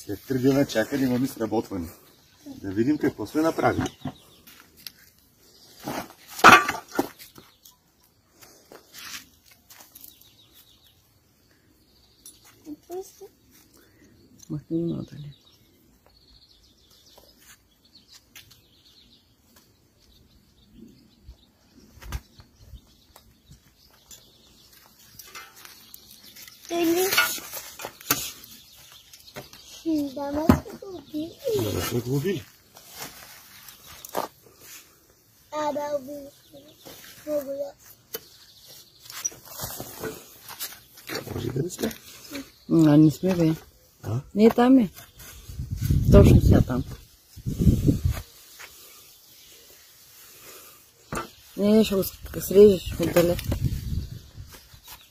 След 3 дена чакали имаме сработване. Да видим какво сме направили. Махни много далеко. Да сме го убили. Да, убили. Много ясно. Може да не сме. Не сме, бе. Не, там е. Точно сега там. Не, ще го срежеш отдалеч.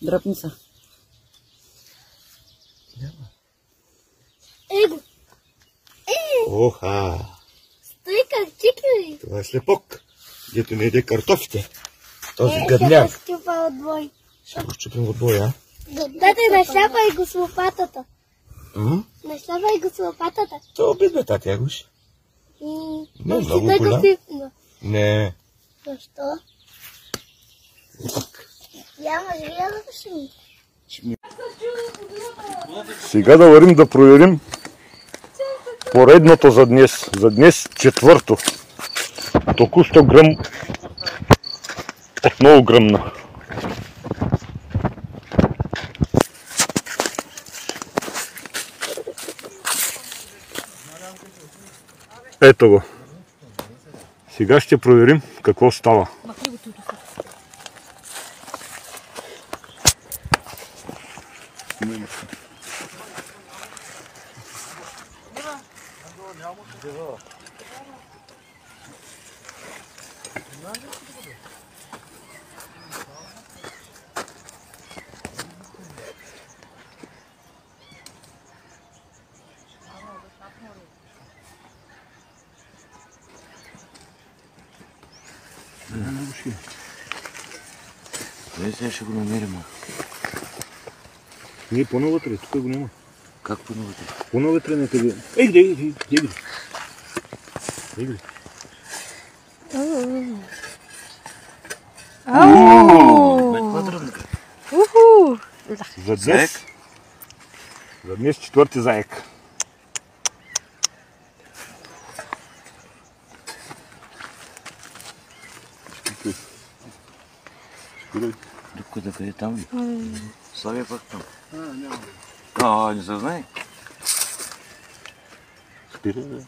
Дръпни се. Его. Оха! Стой как чикли. Това е слепок. Дето не еде картофите. Този гъдняв. Ще го щупа отбой. Ще го щупим от боя, Тате, нашляпай го с лопатата. Нашляпай го с лопатата. Това обидва, тати Агуш. Не, много голям. Не. Защо? Я може ли да решим? Сега да варим да проверим поредното за днес. За днес четвърто. Току-що гръм отново гръмна. Ето го. Сега ще проверим какво става. Сега ще го намерим. Не, по-навътре, тук го няма. Как по-навътре? По-навътре на къде. Ей, гри. За днес четвърти заек. Докъде къде там ли? Славя пак там. Не се знае. Спира, бе.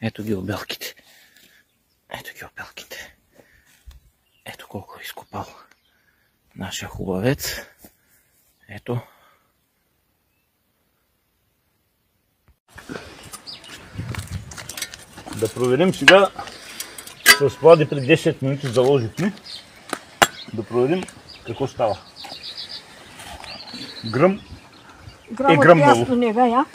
Ето ги обелките. Ето колко е изкопал нашия хубавец. Ето. Да проверим сега. С Влади преди 10 минути заложихме. Да проверим какво става. Гръм е гръмнало. Не бе, я.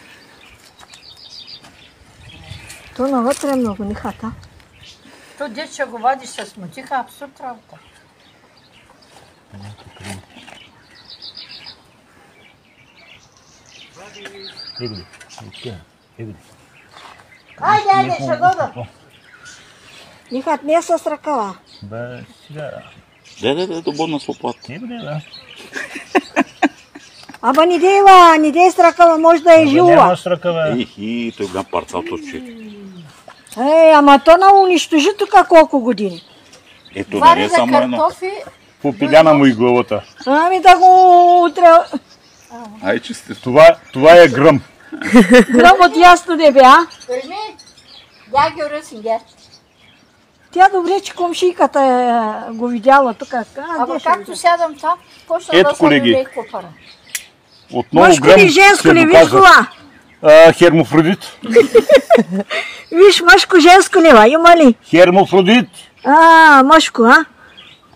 То навътре е много нихата. То дет ще го вадиш с мотиха, абсурд работа. Айде, ще года. Нихат не е с ръкава. Бе, сега. Да, дободна с лопата. Аба не дей с ръкава, може да е жила. Няма с ръкава. Той голям парцал точи. Ама то на унищожи тук колко години. Ето, не е само едно. Попиляна му и главата. Ами да го утре... Ай, че сте. Това е гръм. Гръм от ясно не бе, а? Върми, я ги уръсингер. Тя добре, че комшийката го видяла тук. Ама както сядам там, почна Ето, да се колеги. налей копара. Отново Мъжко гръм ли, женско се ли, виж доказва. кола? Хермофродит. Виж, мъжко, женско ли, има ли? Хермофродит. Мъжко, а?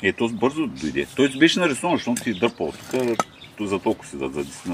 Ето бързо дойде. Той беше нарисуван, защото ти дърпал. Тук за толкова си да задисна.